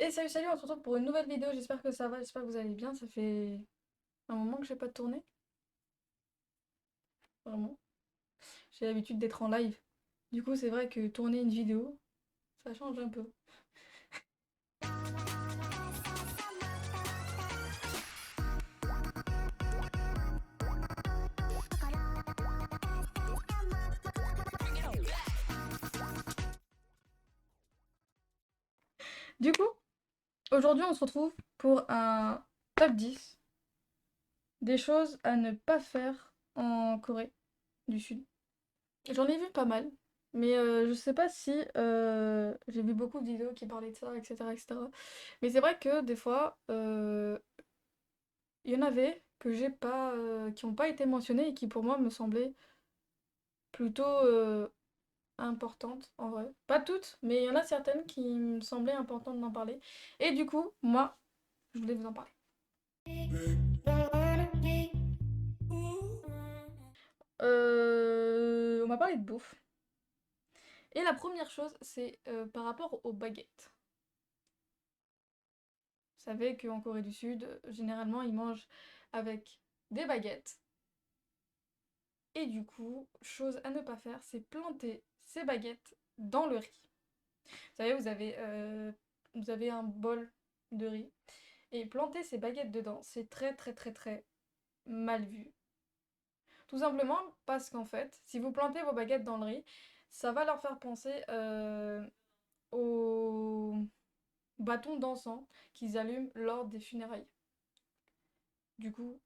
Et salut, salut, on se retrouve pour une nouvelle vidéo. J'espère que ça va, j'espère que vous allez bien. Ça fait un moment que j'ai pas tourné, vraiment. J'ai l'habitude d'être en live. Du coup, c'est vrai que tourner une vidéo, ça change un peu. Du coup, aujourd'hui, on se retrouve pour un top 10 des choses à ne pas faire en Corée du Sud. J'en ai vu pas mal, mais je sais pas si j'ai vu beaucoup de vidéos qui parlaient de ça, etc., etc. Mais c'est vrai que des fois, il y en avait que j'ai pas, qui n'ont pas été mentionnées et qui pour moi me semblaient plutôt importantes en vrai. Pas toutes, mais il y en a certaines qui me semblaient importantes d'en parler. Et du coup, moi, je voulais vous en parler. On m'a parlé de bouffe. Et la première chose, c'est par rapport aux baguettes. Vous savez qu'en Corée du Sud, généralement, ils mangent avec des baguettes. Et du coup, chose à ne pas faire, c'est planter ces baguettes dans le riz. Vous savez, vous avez un bol de riz et planter ces baguettes dedans, c'est très très très très mal vu. Tout simplement parce qu'en fait, si vous plantez vos baguettes dans le riz, ça va leur faire penser aux bâtons d'encens qu'ils allument lors des funérailles. Du coup,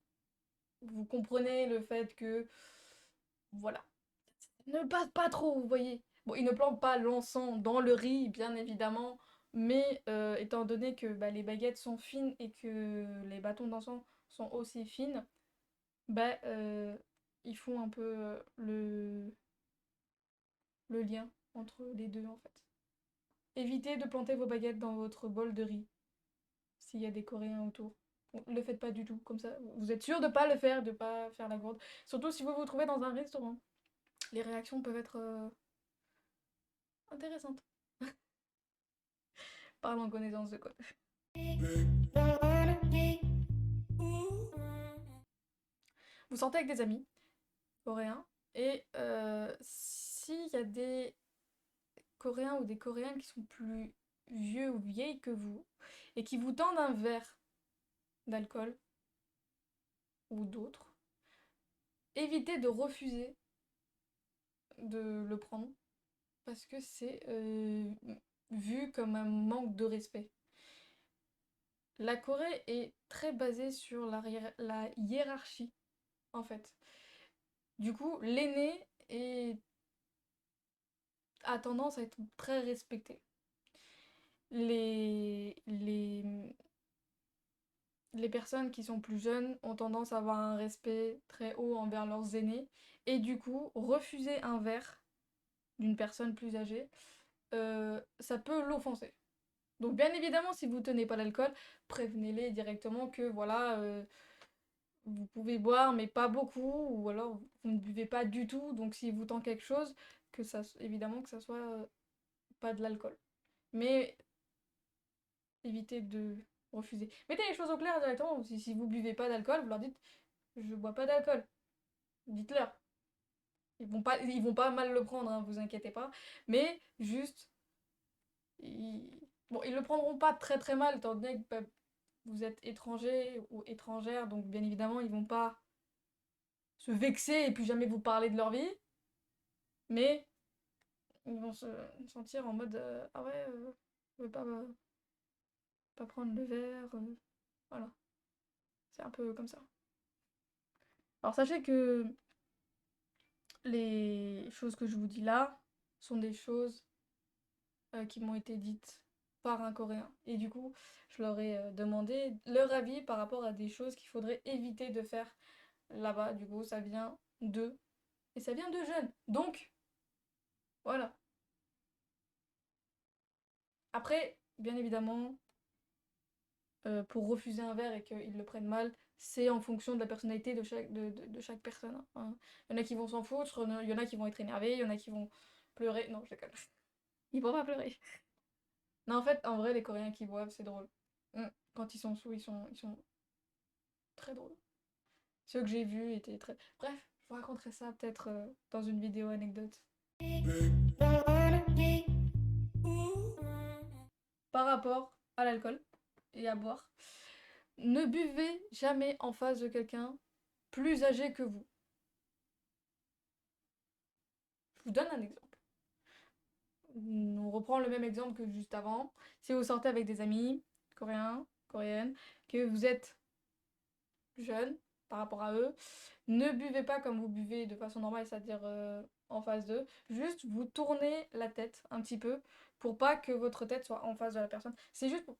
vous comprenez le fait que, voilà, ne passe pas trop, vous voyez. Bon, ils ne plantent pas l'encens dans le riz, bien évidemment, mais étant donné que bah, les baguettes sont fines et que les bâtons d'encens sont aussi fines, bah, ils font un peu le lien entre les deux en fait. Évitez de planter vos baguettes dans votre bol de riz s'il y a des Coréens autour. Bon, ne le faites pas du tout, comme ça vous êtes sûr de pas le faire, de pas faire la gourde. Surtout si vous vous trouvez dans un restaurant. Les réactions peuvent être intéressantes. Parle en connaissance de cause. Vous sortez avec des amis coréens et s'il y a des Coréens ou des Coréennes qui sont plus vieux ou vieilles que vous et qui vous tendent un verre d'alcool ou d'autres, évitez de refuser de le prendre parce que c'est vu comme un manque de respect. La Corée est très basée sur la hiérarchie en fait. Du coup, l'aîné a tendance à être très respecté. Les, les, les personnes qui sont plus jeunes ont tendance à avoir un respect très haut envers leurs aînés et du coup, refuser un verre d'une personne plus âgée, ça peut l'offenser. Donc bien évidemment, si vous tenez pas l'alcool, prévenez-les directement que voilà, vous pouvez boire mais pas beaucoup, ou alors vous ne buvez pas du tout, donc si vous tend quelque chose, que ça, évidemment que ça soit pas de l'alcool. Mais évitez de refuser. Mettez les choses au clair directement, si vous buvez pas d'alcool, vous leur dites je bois pas d'alcool. Dites-leur. Ils vont pas mal le prendre, hein, vous inquiétez pas. Mais juste, bon, ils le prendront pas très très mal, étant donné que bah, vous êtes étranger ou étrangère, donc bien évidemment, ils vont pas se vexer et puis jamais vous parler de leur vie. Mais ils vont se sentir en mode ah ouais, je veux pas prendre le verre. Voilà, c'est un peu comme ça. Alors sachez que les choses que je vous dis là sont des choses qui m'ont été dites par un Coréen. Et du coup, je leur ai demandé leur avis par rapport à des choses qu'il faudrait éviter de faire là-bas. Du coup, ça vient d'eux. Et ça vient de jeunes. Donc, voilà. Après, bien évidemment, pour refuser un verre et qu'ils le prennent mal, c'est en fonction de la personnalité de chaque personne, hein. Il y en a qui vont s'en foutre, il y en a qui vont être énervés, il y en a qui vont pleurer. Non, je déconne. Ils vont pas pleurer. Non, en fait, en vrai, les Coréens qui boivent, c'est drôle. Quand ils sont sous, ils sont très drôles. Ceux que j'ai vus étaient très... Bref, je vous raconterai ça peut-être dans une vidéo anecdote. Par rapport à l'alcool et à boire, ne buvez jamais en face de quelqu'un plus âgé que vous. Je vous donne un exemple. On reprend le même exemple que juste avant. Si vous sortez avec des amis coréens, coréennes, que vous êtes jeune par rapport à eux, ne buvez pas comme vous buvez de façon normale, c'est-à-dire en face d'eux. Juste vous tournez la tête un petit peu pour pas que votre tête soit en face de la personne. C'est juste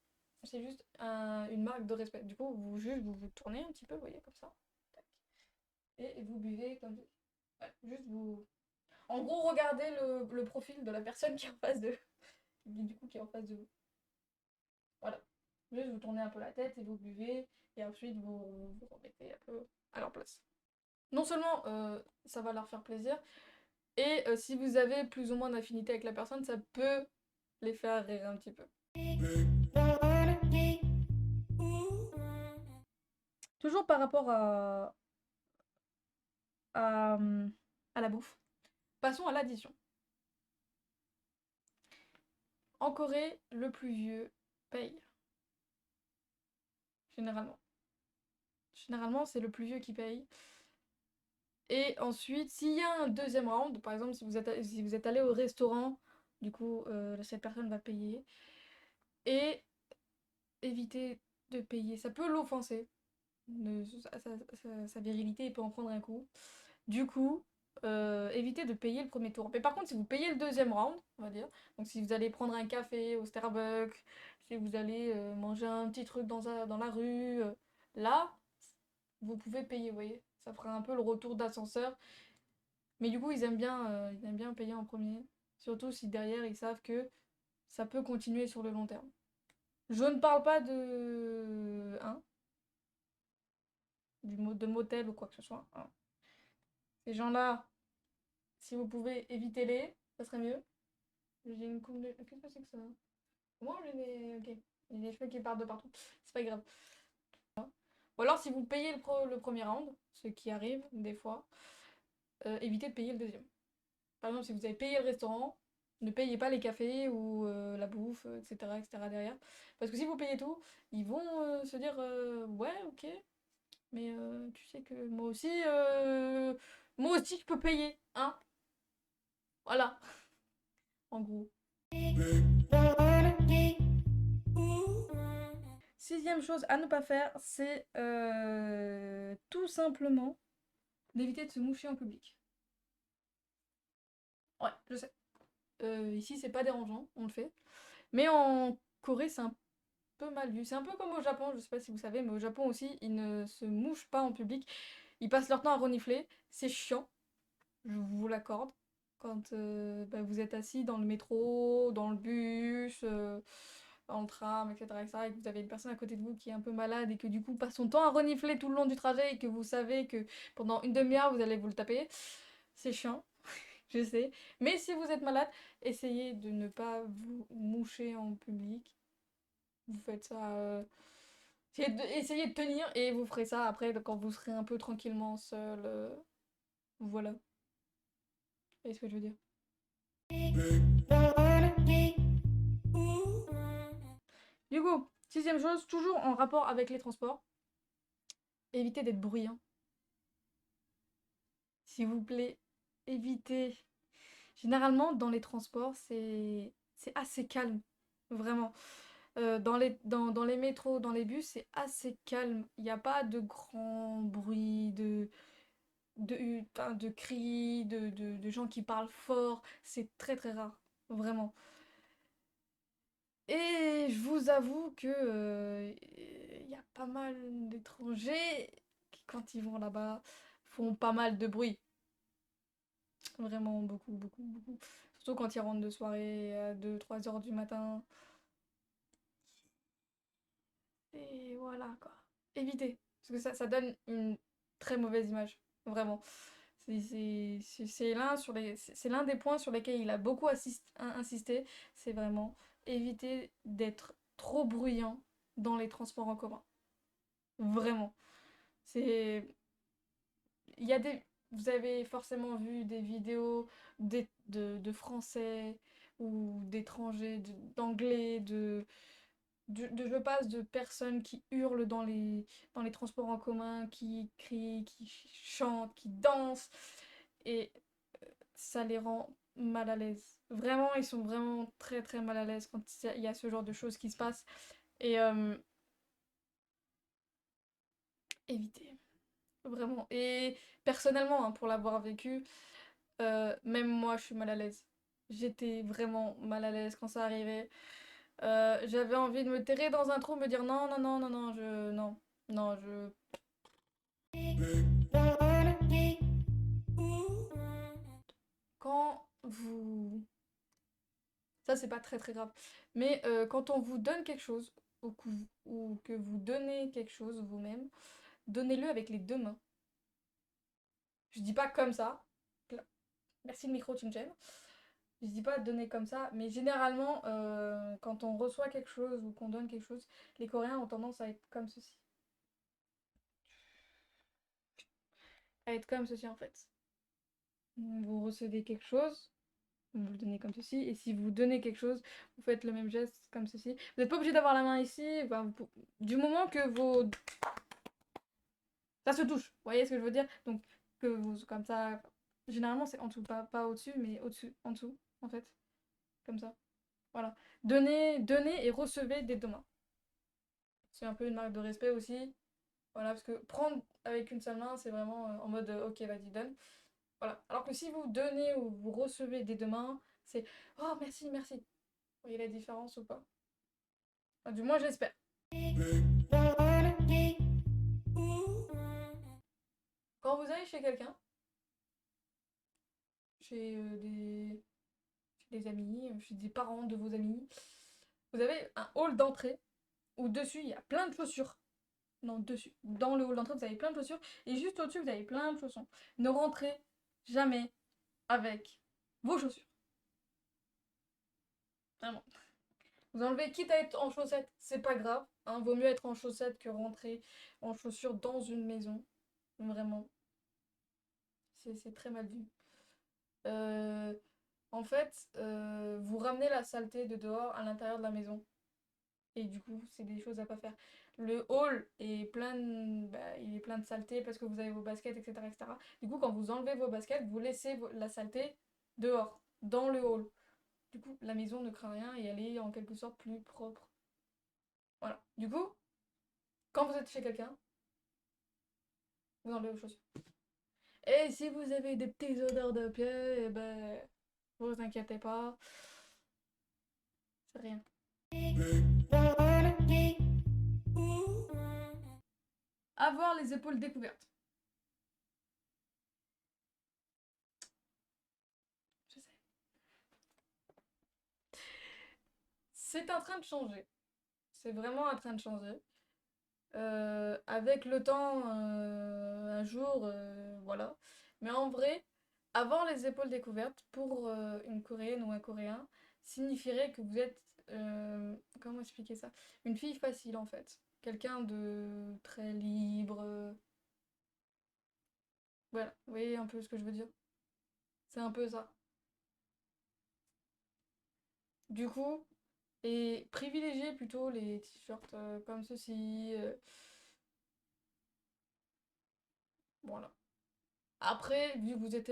une marque de respect. Du coup, vous tournez un petit peu, vous voyez, comme ça. Tac. Et vous buvez comme... Ouais, juste vous... En gros, regardez le profil de la personne qui est en face de... Du coup, qui est en face de vous. Voilà. Juste vous tournez un peu la tête et vous buvez. Et ensuite, vous remettez un peu à leur place. Non seulement ça va leur faire plaisir, et si vous avez plus ou moins d'affinité avec la personne, ça peut les faire rire un petit peu. Toujours par rapport à, à la bouffe. Passons à l'addition. En Corée, le plus vieux paye. Généralement. Généralement, c'est le plus vieux qui paye. Et ensuite, s'il y a un deuxième round, par exemple, si vous êtes allé au restaurant, du coup, cette personne va payer. Et éviter de payer. Ça peut l'offenser. Sa virilité peut en prendre un coup. Du coup, évitez de payer le premier tour. Mais par contre, si vous payez le deuxième round, on va dire, donc si vous allez prendre un café au Starbucks, si vous allez manger un petit truc dans la rue, là, vous pouvez payer, vous voyez. Ça fera un peu le retour d'ascenseur. Mais du coup, ils aiment bien payer en premier. Surtout si derrière, ils savent que ça peut continuer sur le long terme. Je ne parle pas de motel ou quoi que ce soit, hein. Ces gens-là, si vous pouvez, évitez-les, ça serait mieux. J'ai une coupe de... Qu'est-ce que c'est que ça? Moi, j'ai des... Ok. J'ai des cheveux qui partent de partout. C'est pas grave. Ou alors, si vous payez le premier round, ce qui arrive des fois, évitez de payer le deuxième. Par exemple, si vous avez payé le restaurant, ne payez pas les cafés ou la bouffe, etc., etc. derrière. Parce que si vous payez tout, ils vont se dire ouais, ok, mais tu sais que moi aussi je peux payer, hein? Voilà, en gros. Sixième chose à ne pas faire, c'est tout simplement d'éviter de se moucher en public. Ouais, je sais. Ici, c'est pas dérangeant, on le fait. Mais en Corée, c'est un peu mal vu. C'est un peu comme au Japon, je sais pas si vous savez, mais au Japon aussi, ils ne se mouchent pas en public. Ils passent leur temps à renifler. C'est chiant, je vous l'accorde. Quand vous êtes assis dans le métro, dans le bus, dans le tram, etc., etc., et que vous avez une personne à côté de vous qui est un peu malade et que du coup passe son temps à renifler tout le long du trajet et que vous savez que pendant une demi-heure vous allez vous le taper, c'est chiant, je sais. Mais si vous êtes malade, essayez de ne pas vous moucher en public. Vous faites ça. Essayez de tenir et vous ferez ça après quand vous serez un peu tranquillement seul. Voilà. Vous voyez ce que je veux dire? Du coup, sixième chose, toujours en rapport avec les transports, évitez d'être bruyant. S'il vous plaît, évitez. Généralement, dans les transports, c'est assez calme. Vraiment. Dans les métros, dans les bus, c'est assez calme. Il n'y a pas de grand bruit, de cris, de gens qui parlent fort. C'est très très rare. Vraiment. Et je vous avoue que il y a pas mal d'étrangers qui, quand ils vont là-bas, font pas mal de bruit. Vraiment beaucoup, beaucoup, beaucoup. Surtout quand ils rentrent de soirée à 2 3 heures du matin. Et voilà quoi. Évitez. Parce que ça donne une très mauvaise image. Vraiment. C'est l'un des points sur lesquels il a beaucoup insisté. C'est vraiment éviter d'être trop bruyant dans les transports en commun. Vraiment. C'est... Il y a des... Vous avez forcément vu des vidéos de Français ou d'étrangers, d'Anglais, je passe de personnes qui hurlent dans les transports en commun, qui crient, qui chantent, qui dansent, et ça les rend mal à l'aise. Vraiment, ils sont vraiment très très mal à l'aise quand il y a ce genre de choses qui se passent. Et éviter, vraiment. Et personnellement, hein, pour l'avoir vécu, même moi, je suis mal à l'aise. J'étais vraiment mal à l'aise quand ça arrivait. J'avais envie de me terrer dans un trou, me dire non, non, non, non, non, non, non, quand vous, ça c'est pas très très grave, mais quand on vous donne quelque chose ou que vous donnez quelque chose vous-même, donnez-le avec les deux mains. Je dis pas comme ça. Merci le micro, tu me gênes. Je dis pas donner comme ça, mais généralement, quand on reçoit quelque chose ou qu'on donne quelque chose, les Coréens ont tendance à être comme ceci. À être comme ceci en fait. Vous recevez quelque chose, vous le donnez comme ceci, et si vous donnez quelque chose, vous faites le même geste comme ceci. Vous n'êtes pas obligé d'avoir la main ici, enfin, du moment que vos... ça se touche, vous voyez ce que je veux dire? Donc, que vous, comme ça, généralement c'est en dessous, pas au-dessus, mais au-dessus, en dessous, en fait, comme ça. Voilà. Donnez et recevez des deux mains. C'est un peu une marque de respect aussi. Voilà, parce que prendre avec une seule main, c'est vraiment en mode ok, vas-y, donne. Voilà. Alors que si vous donnez ou vous recevez des deux mains, c'est oh, merci, merci. Vous voyez la différence ou pas? Enfin, du moins, j'espère. Quand vous allez chez quelqu'un, chez des amis, chez des parents de vos amis, vous avez un hall d'entrée où dessus il y a plein de chaussures. Non, dessus. Dans le hall d'entrée, vous avez plein de chaussures. Et juste au-dessus, vous avez plein de chaussons. Ne rentrez jamais avec vos chaussures. Vraiment. Vous enlevez, quitte à être en chaussettes, c'est pas grave. Hein, vaut mieux être en chaussettes que rentrer en chaussures dans une maison. Vraiment. C'est très mal vu. Euh, En fait, vous ramenez la saleté de dehors à l'intérieur de la maison. Et du coup, c'est des choses à pas faire. Le hall est il est plein de saleté parce que vous avez vos baskets, etc., etc. Du coup, quand vous enlevez vos baskets, vous laissez la saleté dehors, dans le hall. Du coup, la maison ne craint rien et elle est en quelque sorte plus propre. Voilà. Du coup, quand vous êtes chez quelqu'un, vous enlevez vos chaussures. Et si vous avez des petites odeurs de pied, eh ben, vous inquiétez pas, c'est rien. Avoir les épaules découvertes. Je sais. C'est en train de changer. C'est vraiment en train de changer. Avec le temps, un jour, voilà. Mais en vrai, avoir les épaules découvertes pour une Coréenne ou un Coréen signifierait que vous êtes, comment expliquer ça? Une fille facile en fait. Quelqu'un de très libre. Voilà, vous voyez un peu ce que je veux dire? C'est un peu ça. Du coup, et privilégiez plutôt les t-shirts comme ceci. Voilà. Après, vu que vous êtes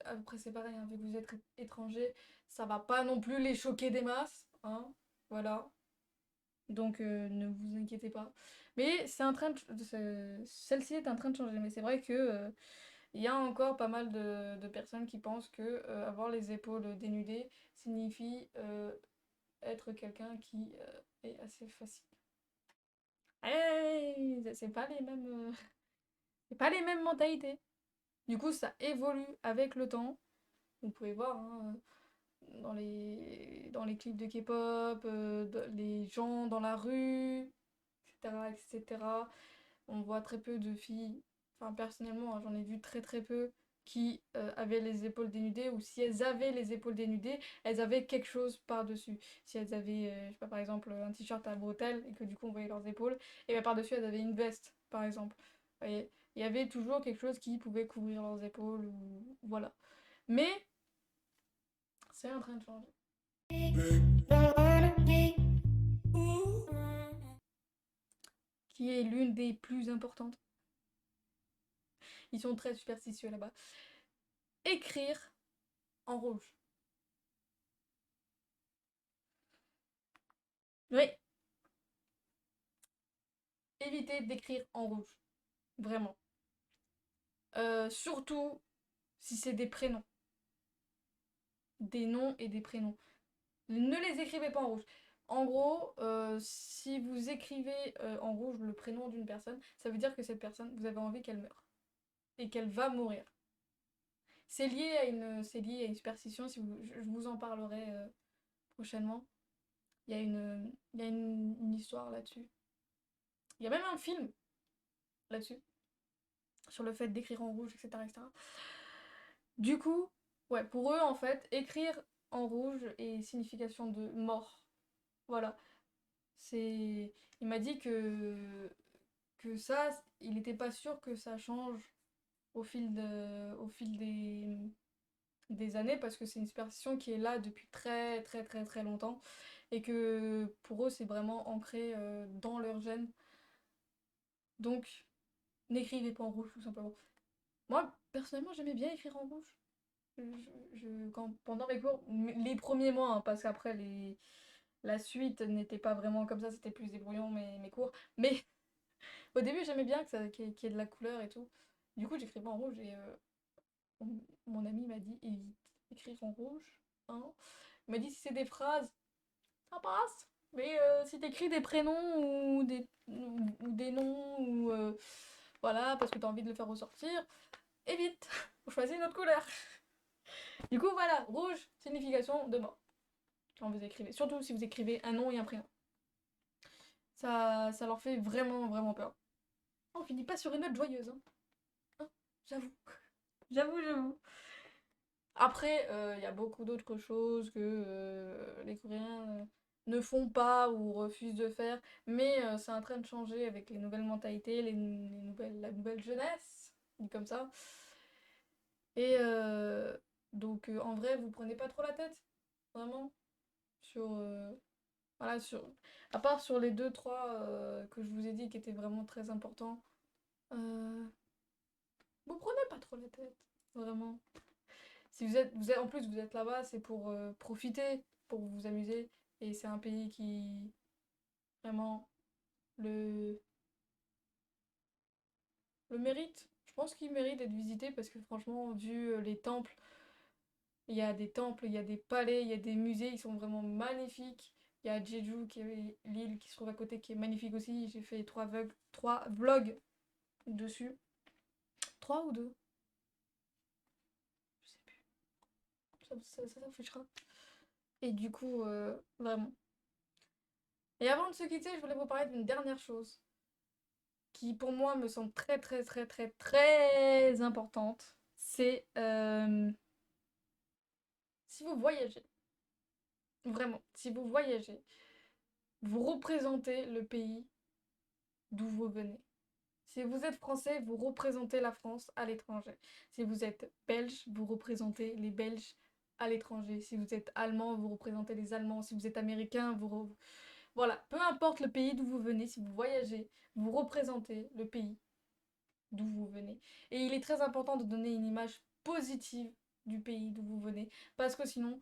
après c'est pareil, hein, vu que vous êtes étranger, ça va pas non plus les choquer des masses, hein. Voilà. Donc ne vous inquiétez pas. Mais c'est en train celle-ci est en train de changer. Mais c'est vrai que il y a encore pas mal de personnes qui pensent que avoir les épaules dénudées signifie être quelqu'un qui est assez facile. Hey, c'est pas les mêmes, c'est pas les mêmes mentalités. Du coup, ça évolue avec le temps. Vous pouvez voir hein, dans les clips de K-pop, les gens dans la rue, etc., etc. On voit très peu de filles. Enfin, personnellement, hein, j'en ai vu très très peu. qui avaient les épaules dénudées, ou si elles avaient les épaules dénudées, elles avaient quelque chose par-dessus. Si elles avaient, je sais pas, par exemple, un t-shirt à bretelles et que du coup on voyait leurs épaules, et bien par-dessus elles avaient une veste, par exemple. Vous voyez, il y avait toujours quelque chose qui pouvait couvrir leurs épaules, ou voilà. Mais c'est en train de changer. Qui est l'une des plus importantes. Ils sont très superstitieux là-bas. Écrire en rouge. Oui, évitez d'écrire en rouge. Vraiment. Surtout si c'est des prénoms. Des noms et des prénoms. Ne les écrivez pas en rouge. En gros, si vous écrivez en rouge le prénom d'une personne, ça veut dire que cette personne, vous avez envie qu'elle meure. Et qu'elle va mourir. C'est lié à une superstition, si vous, je vous en parlerai prochainement. Il y a une histoire là-dessus. Il y a même un film là-dessus, sur le fait d'écrire en rouge, etc., etc. Du coup, ouais, pour eux, en fait, écrire en rouge est signification de mort. Voilà. C'est... Il m'a dit que ça, il n'était pas sûr que ça change au fil des années, parce que c'est une superstition qui est là depuis très très très très longtemps, et que pour eux, c'est vraiment ancré dans leur gène. Donc, n'écrivez pas en rouge, tout simplement. Moi, personnellement, j'aimais bien écrire en rouge. Pendant mes cours, les premiers mois, hein, parce qu'après, la suite n'était pas vraiment comme ça, c'était plus débrouillon mes cours. Mais au début, j'aimais bien qu'il y ait de la couleur et tout. Du coup, j'écrivais en rouge et mon ami m'a dit évite écrire en rouge. Hein. Il m'a dit si c'est des phrases, ça passe. Mais si t'écris des prénoms ou des noms, ou voilà, parce que t'as envie de le faire ressortir, évite. Faut choisir une autre couleur. Du coup, voilà, rouge, signification de mort. Quand vous écrivez. Surtout si vous écrivez un nom et un prénom. Ça leur fait vraiment, vraiment peur. On finit pas sur une note joyeuse, hein. Hein, j'avoue. J'avoue. Après, il y a beaucoup d'autres choses que les Coréens ne font pas ou refusent de faire. Mais c'est en train de changer avec les nouvelles mentalités, la nouvelle jeunesse, dit comme ça. Et donc, en vrai, vous prenez pas trop la tête. Vraiment. Sur, voilà, à part sur les deux, trois que je vous ai dit qui étaient vraiment très importants, euh, vous prenez pas trop la tête, vraiment. Si en plus vous êtes là-bas, c'est pour profiter, pour vous amuser, et c'est un pays qui vraiment le, le mérite. Je pense qu'il mérite d'être visité parce que franchement, vu les temples, il y a des temples, il y a des palais, il y a des musées, ils sont vraiment magnifiques. Il y a Jeju, qui est l'île qui se trouve à côté, qui est magnifique aussi. J'ai fait trois vlogs dessus. Trois ou deux? Je sais plus. Ça s'affichera. Et du coup, vraiment. Et avant de se quitter, je voulais vous parler d'une dernière chose qui, pour moi, me semble très, très, très, très, très importante. C'est si vous voyagez, vraiment, si vous voyagez, vous représentez le pays d'où vous venez. Si vous êtes français, vous représentez la France à l'étranger. Si vous êtes belge, vous représentez les Belges à l'étranger. Si vous êtes allemand, vous représentez les Allemands. Si vous êtes américain, voilà, peu importe le pays d'où vous venez, si vous voyagez, vous représentez le pays d'où vous venez. Et il est très important de donner une image positive du pays d'où vous venez, parce que sinon,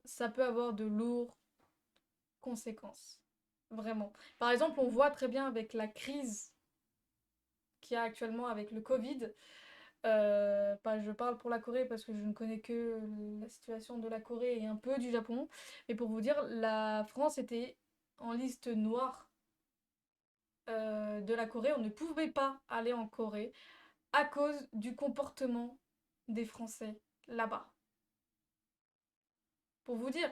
ça peut avoir de lourdes conséquences. Vraiment. Par exemple, on voit très bien avec la crise qu'il y a actuellement avec le Covid. Je parle pour la Corée parce que je ne connais que la situation de la Corée et un peu du Japon. Mais pour vous dire, la France était en liste noire de la Corée. On ne pouvait pas aller en Corée à cause du comportement des Français là-bas. Pour vous dire.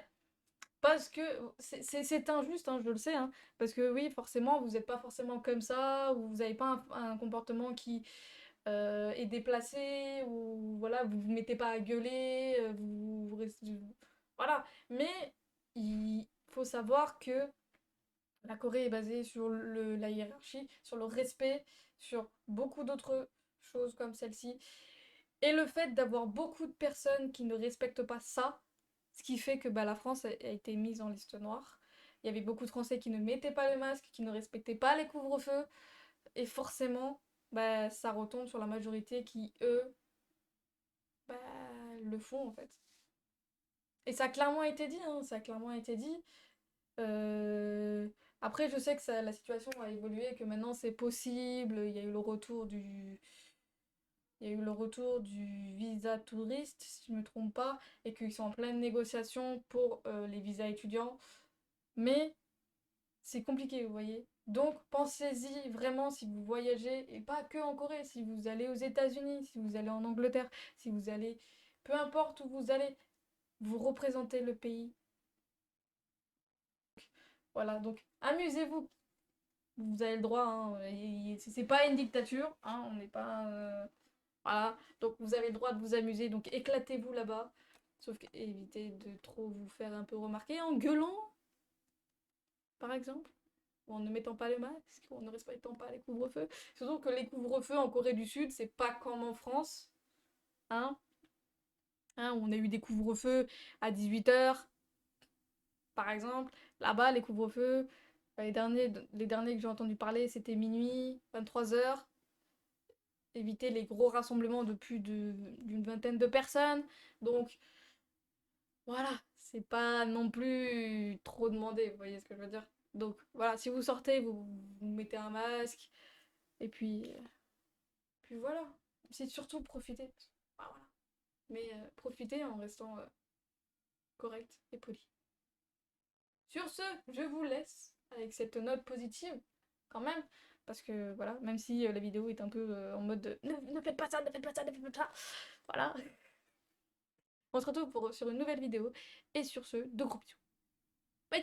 Parce que c'est injuste, hein, je le sais, hein, parce que oui, forcément, vous n'êtes pas forcément comme ça, ou vous n'avez pas un comportement qui est déplacé, ou voilà, vous vous mettez pas à gueuler, vous restez... Voilà. Mais il faut savoir que la Corée est basée sur la hiérarchie, sur le respect, sur beaucoup d'autres choses comme celle-ci. Et le fait d'avoir beaucoup de personnes qui ne respectent pas ça, ce qui fait que bah, la France a été mise en liste noire. Il y avait beaucoup de Français qui ne mettaient pas le masque, qui ne respectaient pas les couvre-feux, et forcément, bah, ça retombe sur la majorité qui, eux, bah, le font en fait. Et ça a clairement été dit, hein, ça a clairement été dit. Euh, Après, je sais que la situation a évolué, que maintenant c'est possible. Il y a eu le retour du, il y a eu le retour du visa touriste, si je ne me trompe pas, et qu'ils sont en pleine négociation pour les visas étudiants. Mais c'est compliqué, vous voyez. Donc pensez-y vraiment si vous voyagez, et pas que en Corée, si vous allez aux États-Unis, si vous allez en Angleterre, si vous allez, peu importe où vous allez, vous représentez le pays. Voilà, donc amusez-vous. Vous avez le droit, hein, c'est pas une dictature, hein, on n'est pas... voilà, donc vous avez le droit de vous amuser, donc éclatez-vous là-bas. Sauf que évitez de trop vous faire un peu remarquer en gueulant, par exemple, ou en ne mettant pas le masque, ou en ne respectant pas les couvre-feux. Surtout que les couvre-feux en Corée du Sud, c'est pas comme en France, hein, hein, où on a eu des couvre-feux à 18 h, par exemple. Là-bas, les couvre-feux, les derniers que j'ai entendu parler, c'était minuit, 23 h. Éviter les gros rassemblements de plus d'une vingtaine de personnes. Donc voilà, c'est pas non plus trop demandé, vous voyez ce que je veux dire. Donc voilà, si vous sortez, vous mettez un masque, et puis voilà. C'est surtout profiter. Ah, voilà. Mais profitez en restant correct et poli. Sur ce, je vous laisse avec cette note positive, quand même, parce que voilà, même si la vidéo est un peu en mode ne faites pas ça, ne faites pas ça, ne faites pas ça, voilà. On se retrouve sur une nouvelle vidéo, et sur ce, de gros bisous. Bye.